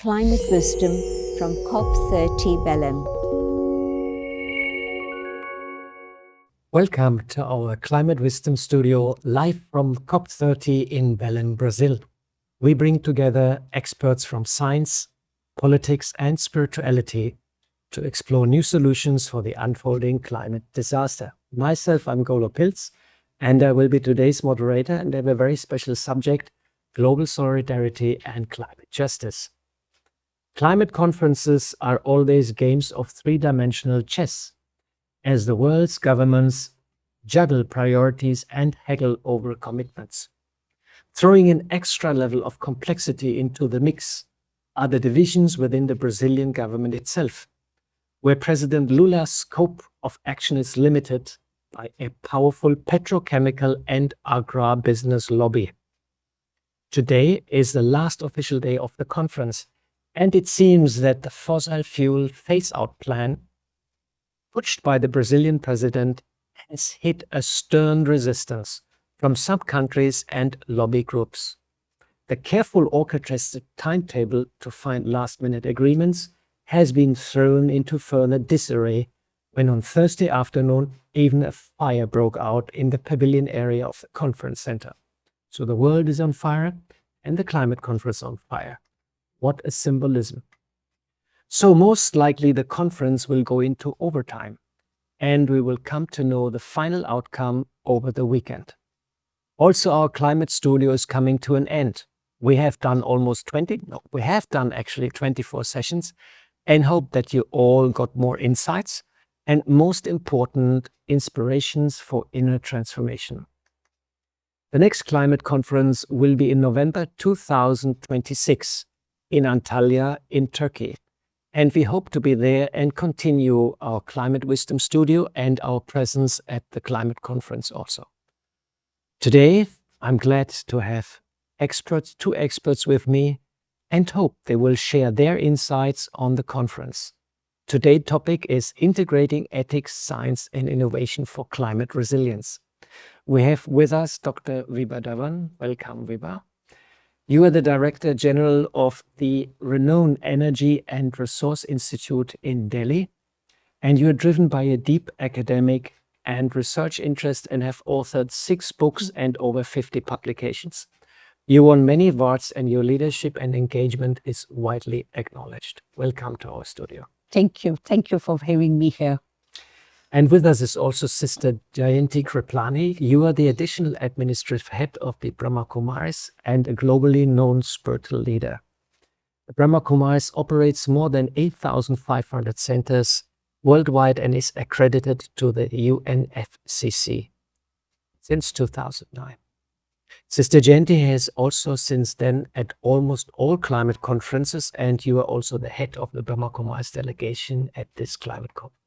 Climate Wisdom from COP30 Belém. Welcome to our Climate Wisdom Studio live from COP30 in Belém, Brazil. We bring together experts from science, politics and spirituality to explore new solutions for the unfolding climate disaster. Myself, I'm Golo Pilz, and I will be today's moderator, and I have a very special subject: global solidarity and climate justice. Climate conferences are always games of three-dimensional chess, as the world's governments juggle priorities and haggle over commitments. Throwing an extra level of complexity into the mix are the divisions within the Brazilian government itself, where President Lula's scope of action is limited by a powerful petrochemical and agribusiness lobby. Today is the last official day of the conference, and it seems that the fossil fuel phase-out plan pushed by the Brazilian president has hit a stern resistance from some countries and lobby groups. The careful orchestrated timetable to find last-minute agreements has been thrown into further disarray when on Thursday afternoon even a fire broke out in the pavilion area of the conference center. So the world is on fire and the climate conference on fire. What a symbolism. So most likely the conference will go into overtime, and we will come to know the final outcome over the weekend. Also, our climate studio is coming to an end. We have done actually 24 sessions, and hope that you all got more insights and, most important, inspirations for inner transformation. The next climate conference will be in November 2026 in Antalya in Turkey. And we hope to be there and continue our Climate Wisdom Studio and our presence at the climate conference also. Today, I'm glad to have two experts with me, and hope they will share their insights on the conference. Today's topic is integrating ethics, science and innovation for climate resilience. We have with us Dr. Vibha Dhawan. Welcome, Vibha. You are the Director General of the renowned Energy and Resource Institute in Delhi, and you are driven by a deep academic and research interest and have authored 6 books and over 50 publications. You won many awards and your leadership and engagement is widely acknowledged. Welcome to our studio. Thank you. Thank you for having me here. And with us is also Sister Jayanti. You are the additional administrative head of the Brahma Kumaris and a globally known spiritual leader. The Brahma Kumaris operates more than 8,500 centers worldwide and is accredited to the UNFCCC since 2009. Sister Jayanti has also since then at almost all climate conferences, and you are also the head of the Brahma Kumaris delegation at this climate conference.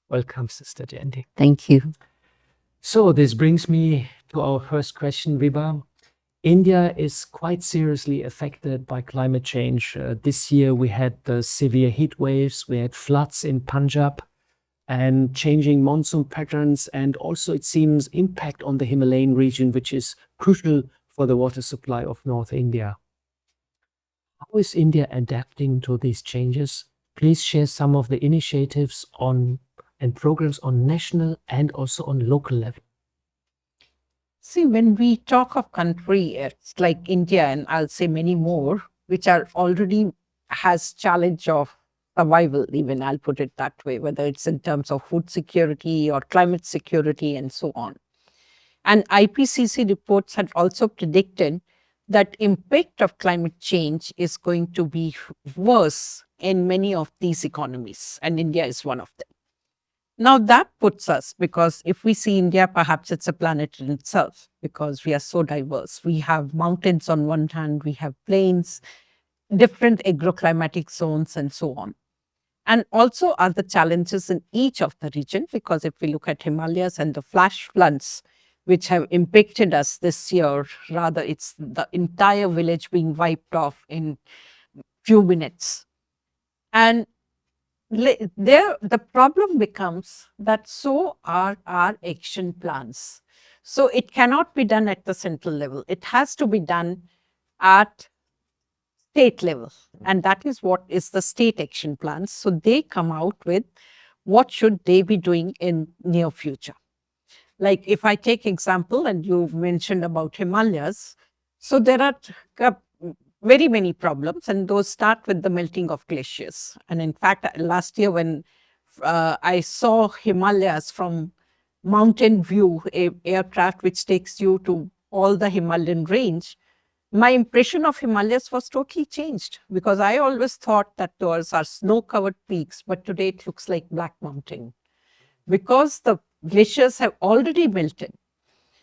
Welcome, Sister Jayanti. Thank you. So this brings me to our first question, Vibha. India is quite seriously affected by climate change. This year we had severe heat waves, we had floods in Punjab and changing monsoon patterns, and also it seems impact on the Himalayan region, which is crucial for the water supply of North India. How is India adapting to these changes? Please share some of the initiatives and programs on national and also on local level. See, when we talk of country, it's like India, and I'll say many more, which are already has challenge of survival, even I'll put it that way, whether it's in terms of food security or climate security and so on. And IPCC reports had also predicted that impact of climate change is going to be worse in many of these economies, and India is one of them. Now that puts us, because if we see India, perhaps it's a planet in itself, because we are so diverse. We have mountains on one hand, we have plains, different agroclimatic zones and so on. And also other challenges in each of the region, because if we look at Himalayas and the flash floods, which have impacted us this year, rather it's the entire village being wiped off in few minutes. And the problem becomes that so are our action plans. So it cannot be done at the central level. It has to be done at state level. And that is what is the state action plans. So they come out with what should they be doing in near future. Like if I take example, and you mentioned about Himalayas, so there are uh, very many problems, and those start with the melting of glaciers. And in fact, last year when I saw Himalayas from mountain view, a aircraft which takes you to all the Himalayan range, my impression of Himalayas was totally changed, because I always thought that those are snow-covered peaks, but today it looks like Black Mountain because the glaciers have already melted.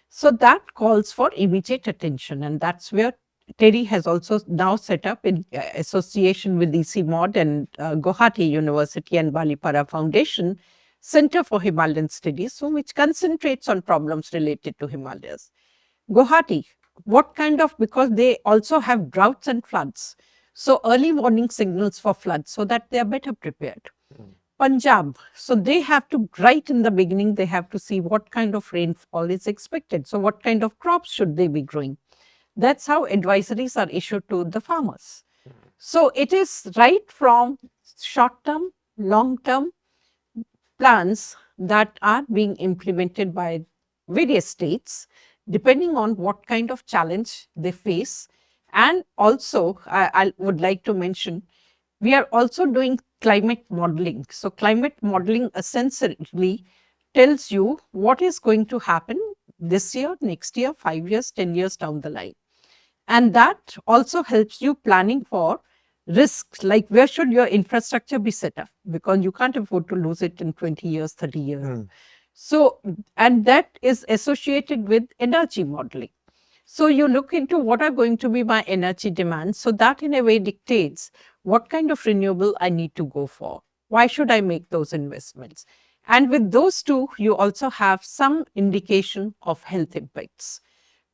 So that calls for immediate attention, and that's where TERI has also now set up in association with ECMOD and Guwahati University and Balipara Foundation, Center for Himalayan Studies, so which concentrates on problems related to Himalayas. Guwahati, what kind of, because they also have droughts and floods, so early warning signals for floods so that they are better prepared. Punjab, so they have to, right in the beginning, they have to see what kind of rainfall is expected. So what kind of crops should they be growing? That's how advisories are issued to the farmers. So it is right from short-term, long-term plans that are being implemented by various states, depending on what kind of challenge they face. And also, I would like to mention, we are also doing climate modeling. So climate modeling essentially tells you what is going to happen this year, next year, 5 years, 10 years down the line. And that also helps you planning for risks, like where should your infrastructure be set up, because you can't afford to lose it in 20 years, 30 years. So, and that is associated with energy modeling. So you look into what are going to be my energy demands. So that in a way dictates what kind of renewable I need to go for. Why should I make those investments? And with those two, you also have some indication of health impacts,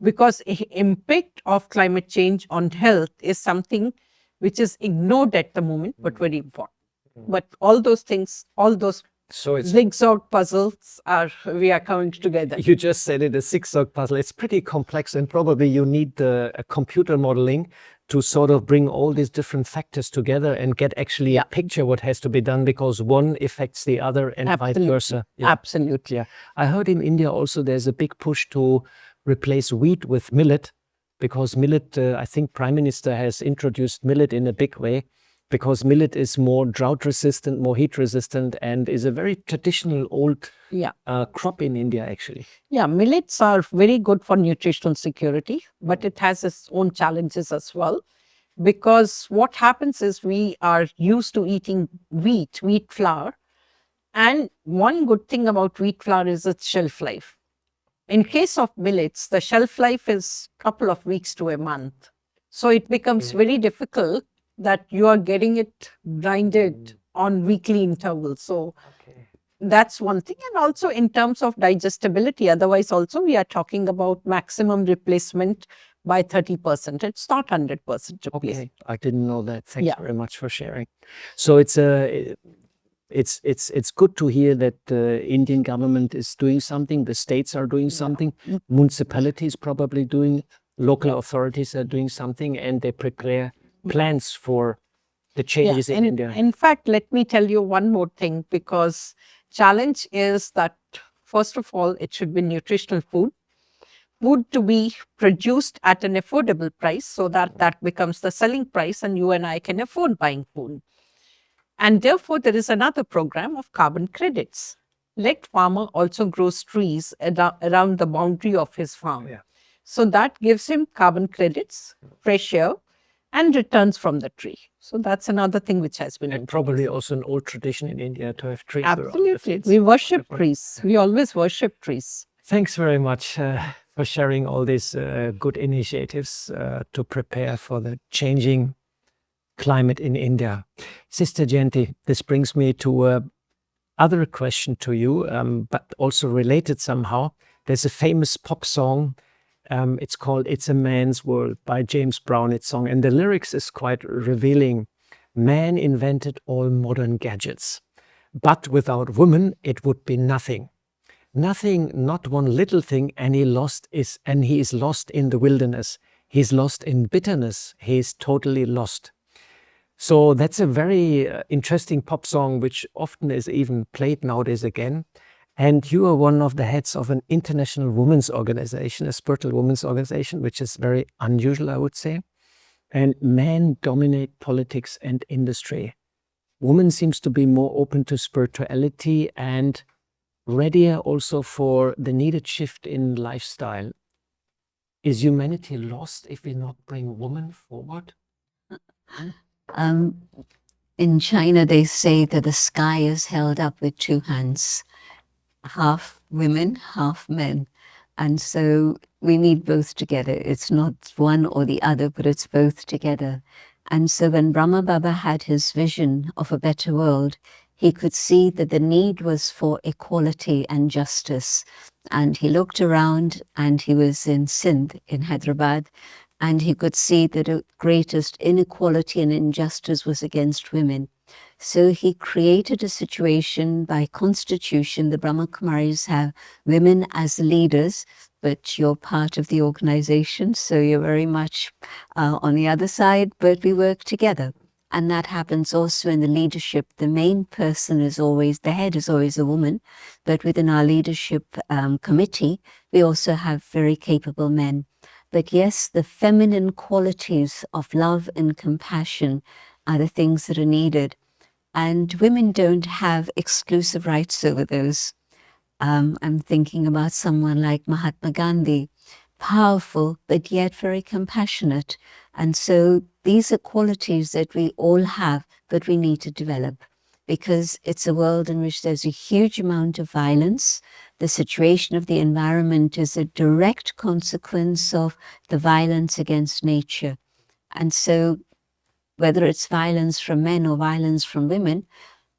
because impact of climate change on health is something which is ignored at the moment, but very important. But all those things, all those zigzag puzzles we are coming together. You just said it, a zigzag puzzle. It's pretty complex, and probably you need a computer modeling to sort of bring all these different factors together and get actually a picture what has to be done, because one affects the other and vice versa. Absolutely. Yeah. I heard in India also there's a big push to replace wheat with millet, because millet, I think Prime Minister has introduced millet in a big way, because millet is more drought resistant, more heat resistant, and is a very traditional old crop in India actually. Yeah, millets are very good for nutritional security, but it has its own challenges as well, because what happens is we are used to eating wheat flour, and one good thing about wheat flour is its shelf life. In case of millets, the shelf life is a couple of weeks to a month. So it becomes very difficult that you are getting it grinded on weekly intervals. So that's one thing. And also in terms of digestibility, otherwise also we are talking about maximum replacement by 30%. It's not 100% replacement. Okay, I didn't know that. Thanks very much for sharing. So it's good to hear that the Indian government is doing something, the states are doing something, municipalities probably doing, local authorities are doing something, and they prepare plans for the changes in India. In fact, let me tell you one more thing, because challenge is that, first of all, it should be nutritional food to be produced at an affordable price, so that becomes the selling price and you and I can afford buying food. And therefore, there is another program of carbon credits. Let farmer also grows trees around the boundary of his farm. So that gives him carbon credits, fresh air, and returns from the tree. So that's another thing which has been and probably also an old tradition in India to have trees. Absolutely. We worship trees. We always worship trees. Thanks very much for sharing all these good initiatives to prepare for the changing climate in India. Sister Jayanti, this brings me to other question to you, but also related somehow. There's a famous pop song. It's called It's a Man's World by James Brown, its song. And the lyrics is quite revealing. Man invented all modern gadgets, but without woman, it would be nothing. Nothing, not one little thing, and he is lost in the wilderness. he's lost in bitterness. He's totally lost. So that's a very interesting pop song, which often is even played nowadays again. And you are one of the heads of an international women's organization, a spiritual women's organization, which is very unusual, I would say. And men dominate politics and industry. Women seems to be more open to spirituality and readier also for the needed shift in lifestyle. Is humanity lost if we not bring women forward? In China, they say that the sky is held up with two hands, half women, half men. And so we need both together. It's not one or the other, but it's both together. And so when Brahma Baba had his vision of a better world, he could see that the need was for equality and justice. And he looked around, and he was in Sindh, in Hyderabad, and he could see that the greatest inequality and injustice was against women. So he created a situation by constitution. The Brahma Kumaris have women as leaders, but you're part of the organization, so you're very much on the other side, but we work together. And that happens also in the leadership. The main person is always, the head is always a woman, but within our leadership committee, we also have very capable men. But yes, the feminine qualities of love and compassion are the things that are needed. And women don't have exclusive rights over those. I'm thinking about someone like Mahatma Gandhi, powerful, but yet very compassionate. And so these are qualities that we all have, but we need to develop, because it's a world in which there's a huge amount of violence. The situation of the environment is a direct consequence of the violence against nature. And so whether it's violence from men or violence from women,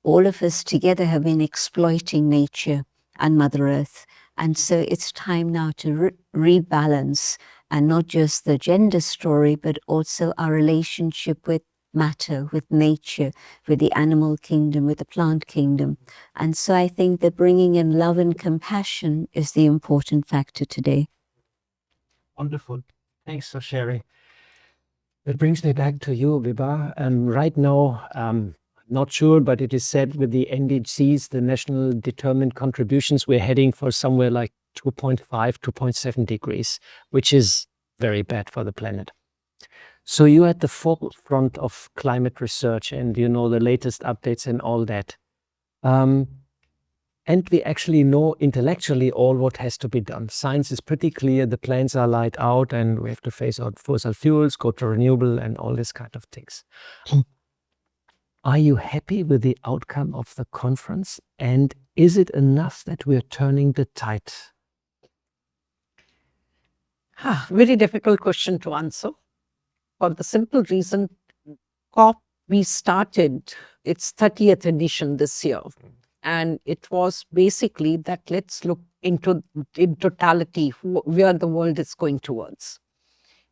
all of us together have been exploiting nature and Mother Earth. And so it's time now to rebalance, and not just the gender story, but also our relationship with matter, with nature, with the animal kingdom, with the plant kingdom. And so I think that bringing in love and compassion is the important factor today. Wonderful. Thanks for sharing. That brings me back to you, Vibha. Right now, not sure, but it is said with the NDCs, the National Determined Contributions, we're heading for somewhere like 2.5, 2.7 degrees, which is very bad for the planet. So you're at the forefront of climate research, and you know the latest updates and all that. And we actually know intellectually all what has to be done. Science is pretty clear, the plans are laid out, and we have to phase out fossil fuels, go to renewable and all this kind of things. Are you happy with the outcome of the conference? And is it enough that we're turning the tide? Very difficult question to answer. For the simple reason, COP, we started its 30th edition this year. And it was basically that let's look into in totality where the world is going towards.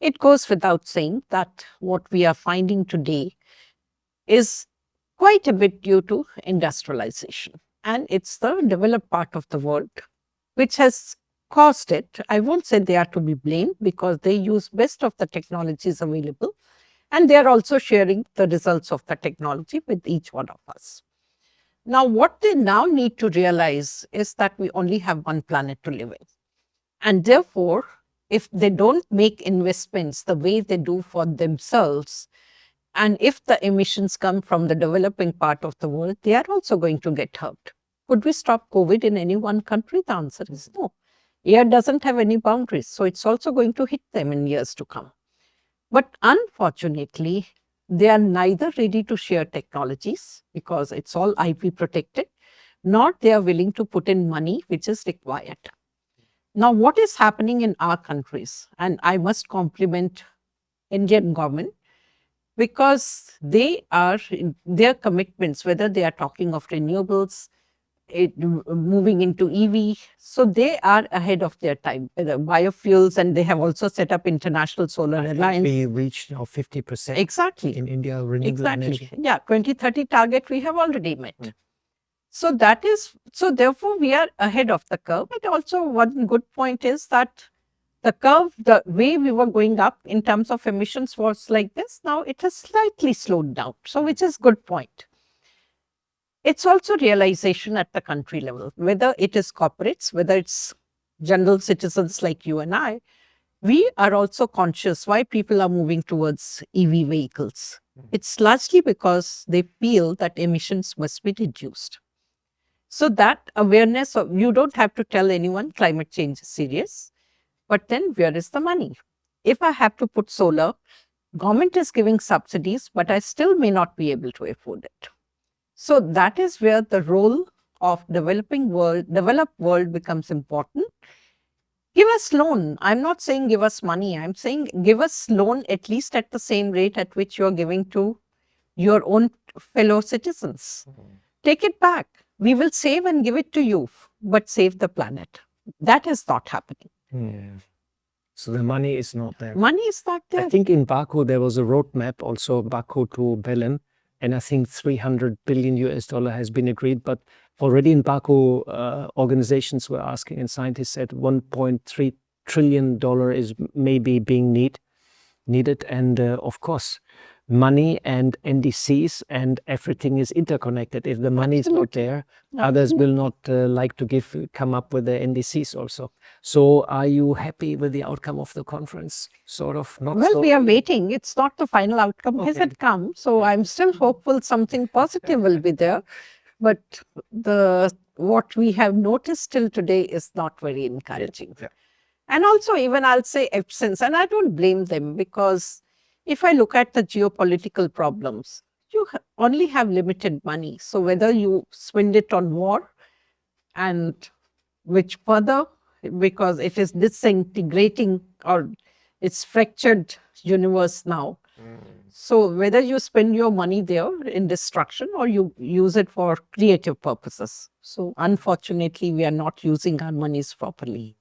It goes without saying that what we are finding today is quite a bit due to industrialization. And it's the developed part of the world which has caused it. I won't say they are to be blamed, because they use best of the technologies available, and they are also sharing the results of the technology with each one of us. Now, what they now need to realize is that we only have one planet to live in. And therefore, if they don't make investments the way they do for themselves, and if the emissions come from the developing part of the world, they are also going to get hurt. Could we stop COVID in any one country? The answer is no. Air doesn't have any boundaries, so it's also going to hit them in years to come. But unfortunately, they are neither ready to share technologies, because it's all IP protected, nor they are willing to put in money which is required. Now, what is happening in our countries, and I must compliment Indian government, because they are, their commitments, whether they are talking of renewables, moving into EV, so they are ahead of their time, the biofuels, and they have also set up International Solar Alliance. We reached now 50% exactly in India renewable energy. Yeah, 2030 target we have already met. So therefore we are ahead of the curve. And also one good point is that the curve, the way we were going up in terms of emissions was like this. Now it has slightly slowed down. So which is good point. It's also realization at the country level, whether it is corporates, whether it's general citizens like you and I, we are also conscious why people are moving towards EV vehicles. It's largely because they feel that emissions must be reduced. So that awareness of, you don't have to tell anyone climate change is serious, but then where is the money? If I have to put solar, government is giving subsidies, but I still may not be able to afford it. So that is where the role of developed world becomes important. Give us loan. I'm not saying give us money. I'm saying give us loan at least at the same rate at which you're giving to your own fellow citizens. Take it back. We will save and give it to you, but save the planet. That is not happening. Yeah. So the money is not there. Money is not there. I think in Baku there was a roadmap, also Baku to Berlin, and I think $300 billion has been agreed. But already in Baku, organizations were asking, and scientists said $1.3 trillion is maybe being needed. And of course, money and NDCs and everything is interconnected. If the money is not there, others will not like to come up with the NDCs also. So are you happy with the outcome of the conference? Sort of not Well, so. we are waiting. It's not the final outcome. Okay. Hasn't come. So I'm still hopeful something positive will be there. But what we have noticed till today is not very encouraging. Yeah. And also even I'll say absence, and I don't blame them, because if I look at the geopolitical problems, you only have limited money. So whether you spend it on war, and which further, because it is disintegrating or it's fractured universe now. So whether you spend your money there in destruction or you use it for creative purposes. So unfortunately, we are not using our monies properly.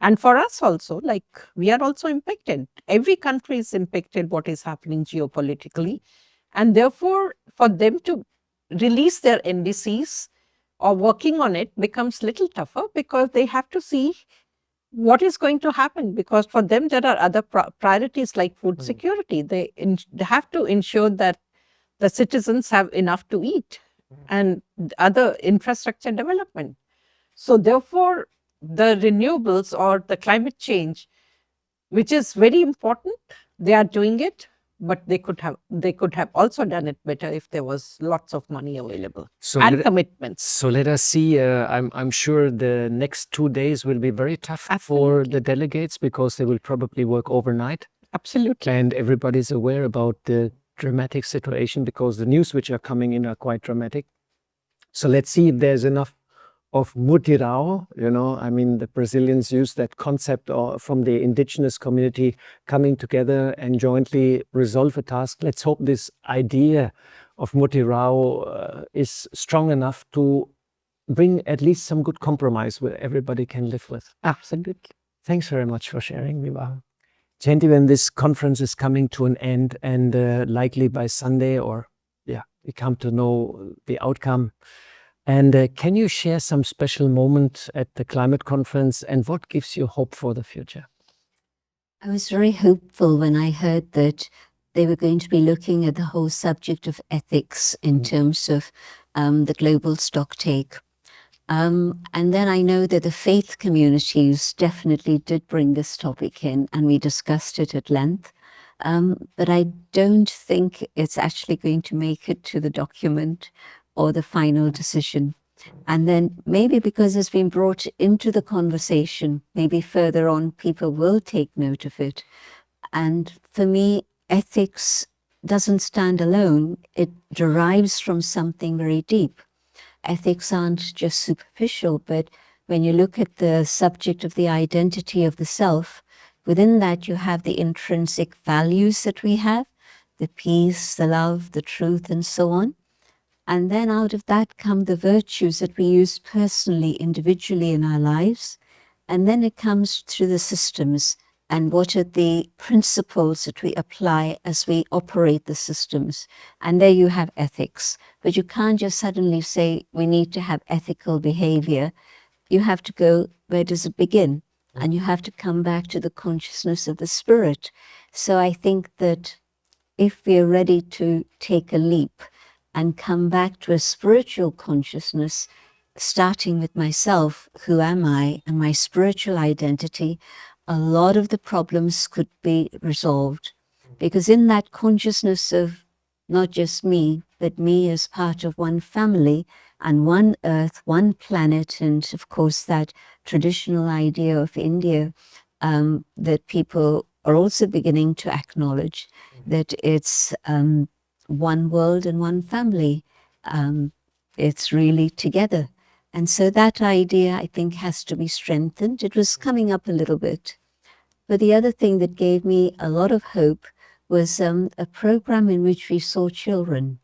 And for us also, like, we are also impacted. Every country is impacted what is happening geopolitically. And therefore, for them to release their NDCs or working on it becomes little tougher, because they have to see what is going to happen. Because for them, there are other priorities like food security. They have to ensure that the citizens have enough to eat and other infrastructure development. So therefore, the renewables or the climate change, which is very important, they are doing it, but they could have also done it better if there was lots of money available and commitments. So let us see. I'm sure the next 2 days will be very tough for the delegates, because they will probably work overnight. Absolutely. And everybody's aware about the dramatic situation, because the news which are coming in are quite dramatic. So let's see if there's enough of mutirão. I mean, the Brazilians use that concept from the indigenous community coming together and jointly resolve a task. Let's hope this idea of mutirão is strong enough to bring at least some good compromise where everybody can live with. Absolutely. Thanks very much for sharing, Vibha. Jayanti, when this conference is coming to an end, and likely by Sunday, we come to know the outcome. And can you share some special moment at the climate conference, and what gives you hope for the future? I was very hopeful when I heard that they were going to be looking at the whole subject of ethics in terms of the global stocktake. And then I know that the faith communities definitely did bring this topic in, and we discussed it at length. But I don't think it's actually going to make it to the document or the final decision. And then maybe because it's been brought into the conversation, maybe further on people will take note of it. And for me, ethics doesn't stand alone. It derives from something very deep. Ethics aren't just superficial, but when you look at the subject of the identity of the self, within that you have the intrinsic values that we have, the peace, the love, the truth, and so on. And then out of that come the virtues that we use personally, individually in our lives. And then it comes through the systems and what are the principles that we apply as we operate the systems. And there you have ethics. But you can't just suddenly say we need to have ethical behavior. You have to go, where does it begin? and you have to come back to the consciousness of the spirit. So I think that if we're ready to take a leap and come back to a spiritual consciousness, starting with myself, who am I, and my spiritual identity, a lot of the problems could be resolved. Because in that consciousness of not just me, but me as part of one family and one earth, one planet, and of course that traditional idea of India that people are also beginning to acknowledge, that it's one world and one family. It's really together. And so that idea, I think, has to be strengthened. It was coming up a little bit. But the other thing that gave me a lot of hope was a program in which we saw children.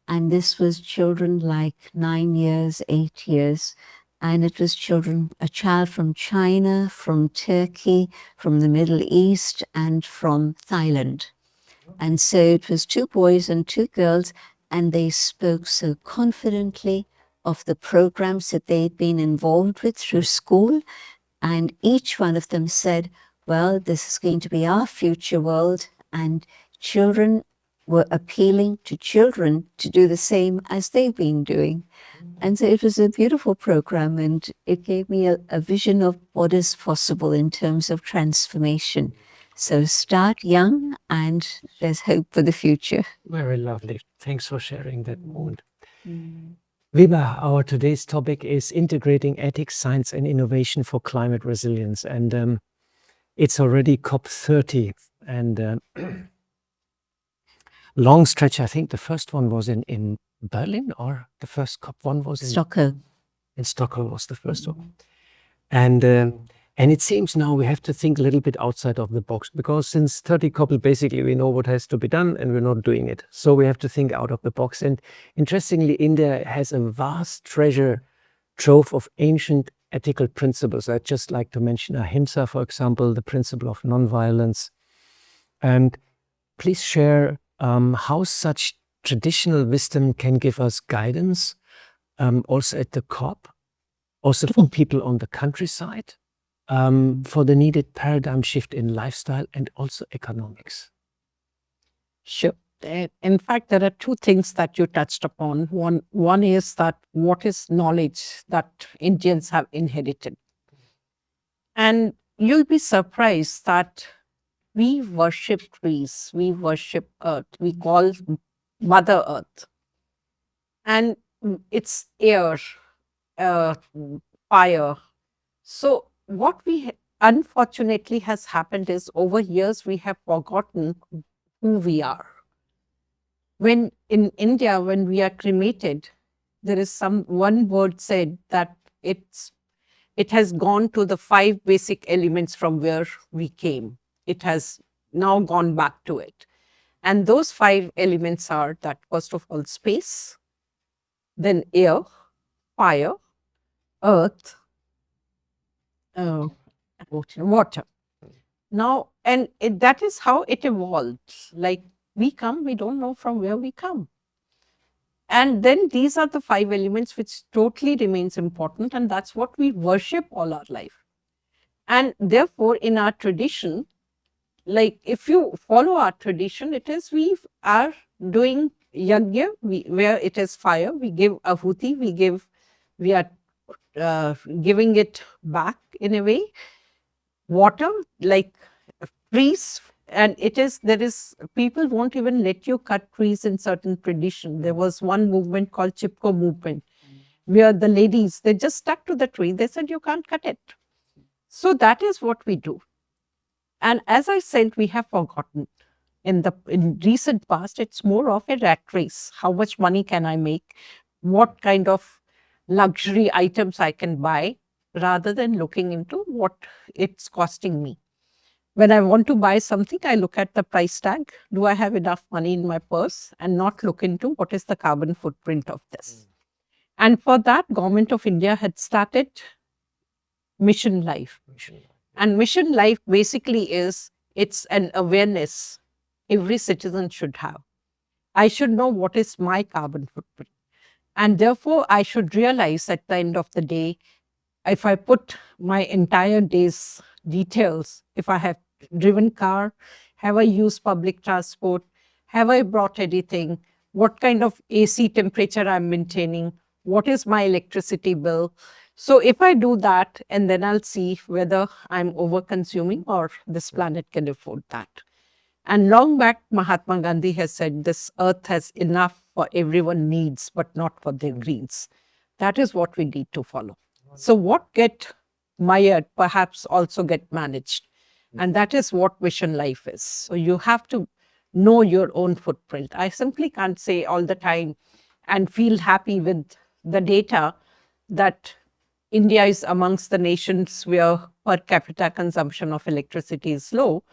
And this was children like 9 years, 8 years. And it was children, a child from China, from Turkey, from the Middle East, and from Thailand. And so it was 2 boys and 2 girls, and they spoke so confidently of the programs that they'd been involved with through school. And each one of them said, well, this is going to be our future world. And children were appealing to children to do the same as they've been doing. And so it was a beautiful program, and it gave me a vision of what is possible in terms of transformation. So start young, and there's hope for the future. Very lovely. Thanks for sharing that moment. Vibha, our today's topic is integrating ethics, science, and innovation for climate resilience. And it's already COP30. And long stretch, I think the first one was in Berlin, or the first COP one was in Stockholm. In Stockholm was the first one. And it seems now we have to think a little bit outside of the box, because since 30 COP, basically we know what has to be done and we're not doing it. So we have to think out of the box. And interestingly, India has a vast treasure trove of ancient ethical principles. I'd just like to mention ahimsa, for example, the principle of nonviolence. And please share how such traditional wisdom can give us guidance, also at the COP, also for people on the countryside, for the needed paradigm shift in lifestyle and also economics. Sure. In fact, there are 2 things that you touched upon. One is that what is knowledge that Indians have inherited. And you'll be surprised that we worship trees, we worship earth, we call Mother Earth. And it's air, fire. So what unfortunately has happened is, over years we have forgotten who we are. When in India, when we are cremated, there is one word said that it has gone to the 5 basic elements from where we came. It has now gone back to it. And those 5 elements are that, first of all, space, then air, fire, earth, water. Now, and that is how it evolved. Like, we come, we don't know from where we come. And then these are the 5 elements which totally remains important, and that's what we worship all our life. And therefore, in our tradition, like if you follow our tradition, it is we are doing yajna, where it is fire, we give ahuti, we are giving it back in a way. Water, like trees, and people won't even let you cut trees in certain tradition. There was one movement called Chipko movement, where the ladies, they just stuck to the tree. They said, you can't cut it. So that is what we do. And as I said, we have forgotten. In recent past, it's more of a rat race. How much money can I make? What kind of luxury items I can buy, rather than looking into what it's costing me. When I want to buy something, I look at the price tag. Do I have enough money in my purse? And not look into what is the carbon footprint of this. And for that, Government of India had started Mission Life. And Mission Life basically it's an awareness every citizen should have. I should know what is my carbon footprint. And therefore, I should realize at the end of the day, if I put my entire day's details. If I have driven car, have I used public transport? Have I brought anything? What kind of AC temperature I'm maintaining? What is my electricity bill? So if I do that, and then I'll see whether I'm over consuming or this planet can afford that. And long back, Mahatma Gandhi has said this earth has enough for everyone needs, but not for their greeds. That is what we need to follow. So what get mired perhaps also get managed. And that is what Vision Life is. So you have to know your own footprint. I simply can't say all the time and feel happy with the data that India is amongst the nations where per capita consumption of electricity is low.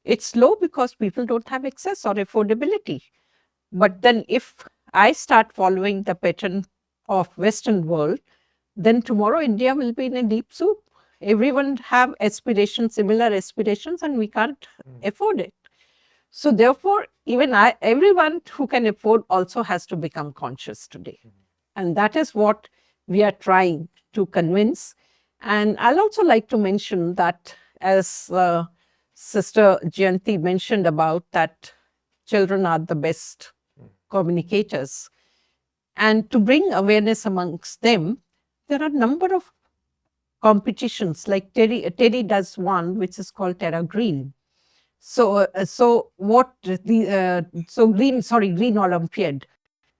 It's low because people don't have access or affordability. But then if I start following the pattern of Western world, then tomorrow India will be in a deep soup. Everyone have aspirations, similar aspirations, and we can't afford it. So therefore, even everyone who can afford also has to become conscious today. And that is what we are trying to convince. And I'll also like to mention that, as Sister Jayanti mentioned about that children are the best communicators. And to bring awareness amongst them, there are a number of competitions, like TERI does one, which is called Terra Green. So, Green Olympiad.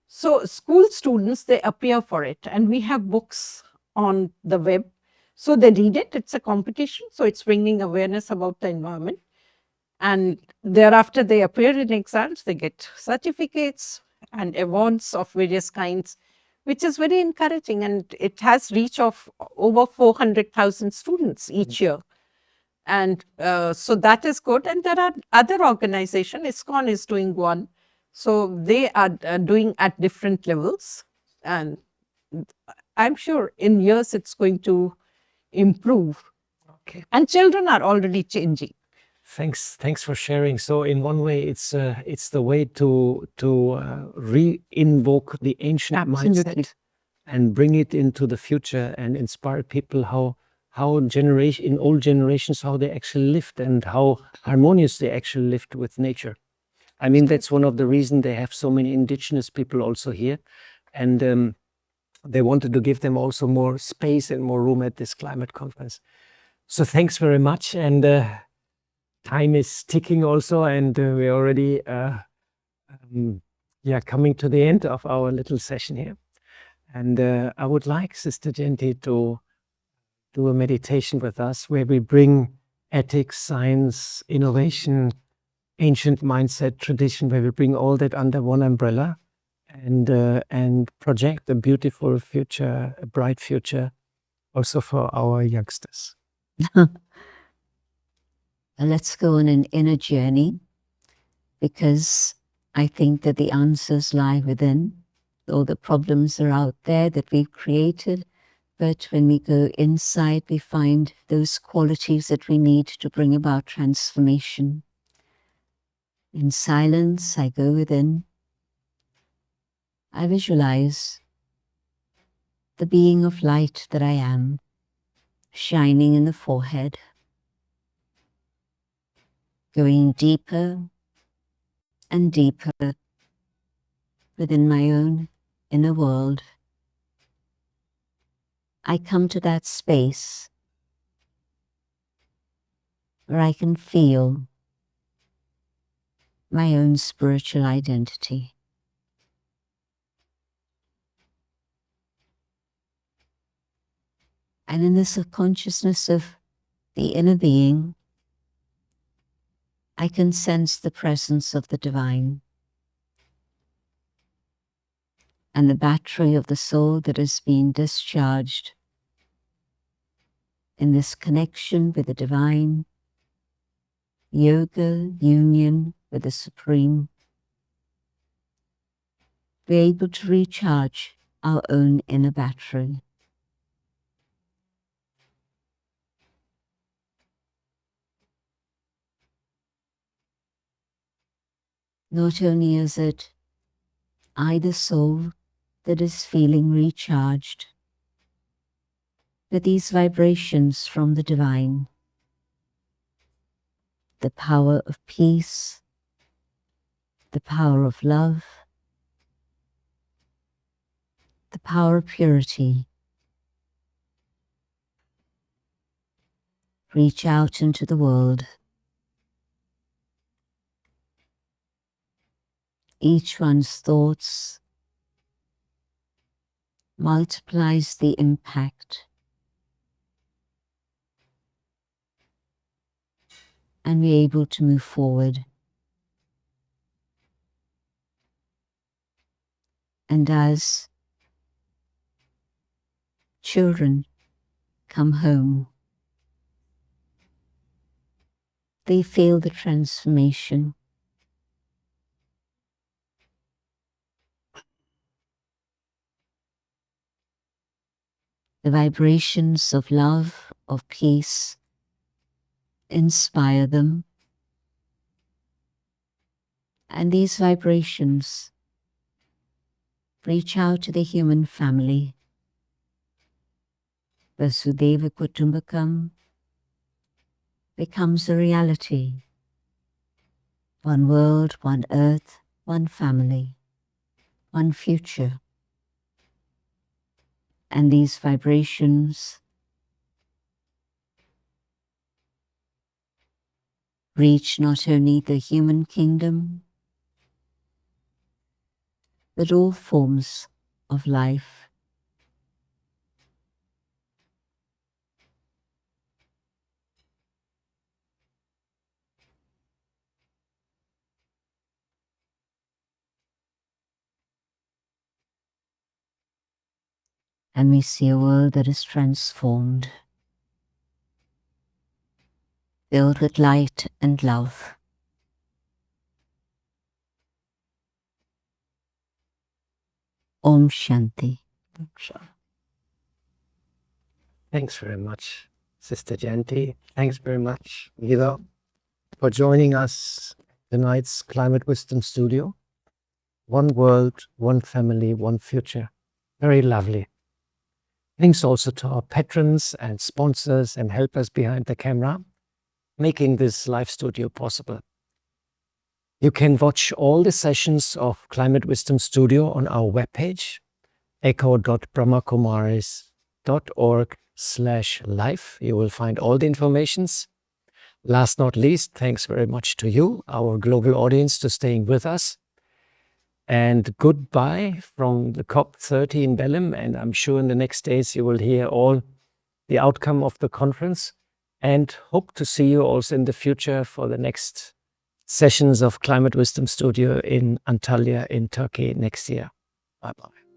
So school students, they appear for it, and we have books on the web. So they read it. It's a competition. So it's bringing awareness about the environment. And thereafter, they appear in exams. They get certificates and awards of various kinds, which is very encouraging. And it has reach of over 400,000 students each year. And so that is good. And there are other organizations. ISKCON is doing one. So they are doing at different levels. And I'm sure in years it's going to improve. Okay. And children are already changing. Thanks for sharing. So in one way, it's the way to re-invoke the ancient mindset and bring it into the future and inspire people how in old generations how they actually lived and how harmonious they actually lived with nature. I mean, that's one of the reasons they have so many indigenous people also here, and they wanted to give them also more space and more room at this climate conference. So thanks very much, and time is ticking also, and we're already coming to the end of our little session here. And I would like Sister Jayanti to do a meditation with us where we bring ethics, science, innovation, ancient mindset, tradition, where we bring all that under one umbrella and project a beautiful future, a bright future also for our youngsters. Let's go on an inner journey, because I think that the answers lie within. All the problems are out there that we've created, but when we go inside, we find those qualities that we need to bring about transformation. In silence, I go within. I visualize the being of light that I am, shining in the forehead, going deeper and deeper within my own inner world. I come to that space where I can feel my own spiritual identity. And in this consciousness of the inner being, I can sense the presence of the divine and the battery of the soul that is being discharged in this connection with the divine, yoga, union with the Supreme. We're able to recharge our own inner battery. Not only is it I, the soul, that is feeling recharged, but these vibrations from the divine the power of peace, the power of love, the power of purity. Reach out into the world. Each one's thoughts multiplies the impact, and we're able to move forward. And as children come home, they feel the transformation. The vibrations of love, of peace, inspire them. And these vibrations reach out to the human family. Vasudeva Kutumbakam becomes a reality. One world, one earth, one family, one future. And these vibrations reach not only the human kingdom, but all forms of life. And we see a world that is transformed, filled with light and love. Om Shanti. Thanks very much, Sister Jayanti. Thanks very much, Vibha, for joining us tonight's Climate Wisdom Studio. One world, one family, one future. Very lovely. Thanks also to our patrons and sponsors and helpers behind the camera, making this live studio possible. You can watch all the sessions of Climate Wisdom Studio on our webpage, echo.brahmakumaris.org/live. You will find all the informations. Last not least, thanks very much to you, our global audience, to staying with us. And goodbye from the COP30 in Belém. And I'm sure in the next days you will hear all the outcome of the conference, and hope to see you also in the future for the next sessions of Climate Wisdom Studio in Antalya in Turkey next year. Bye-bye.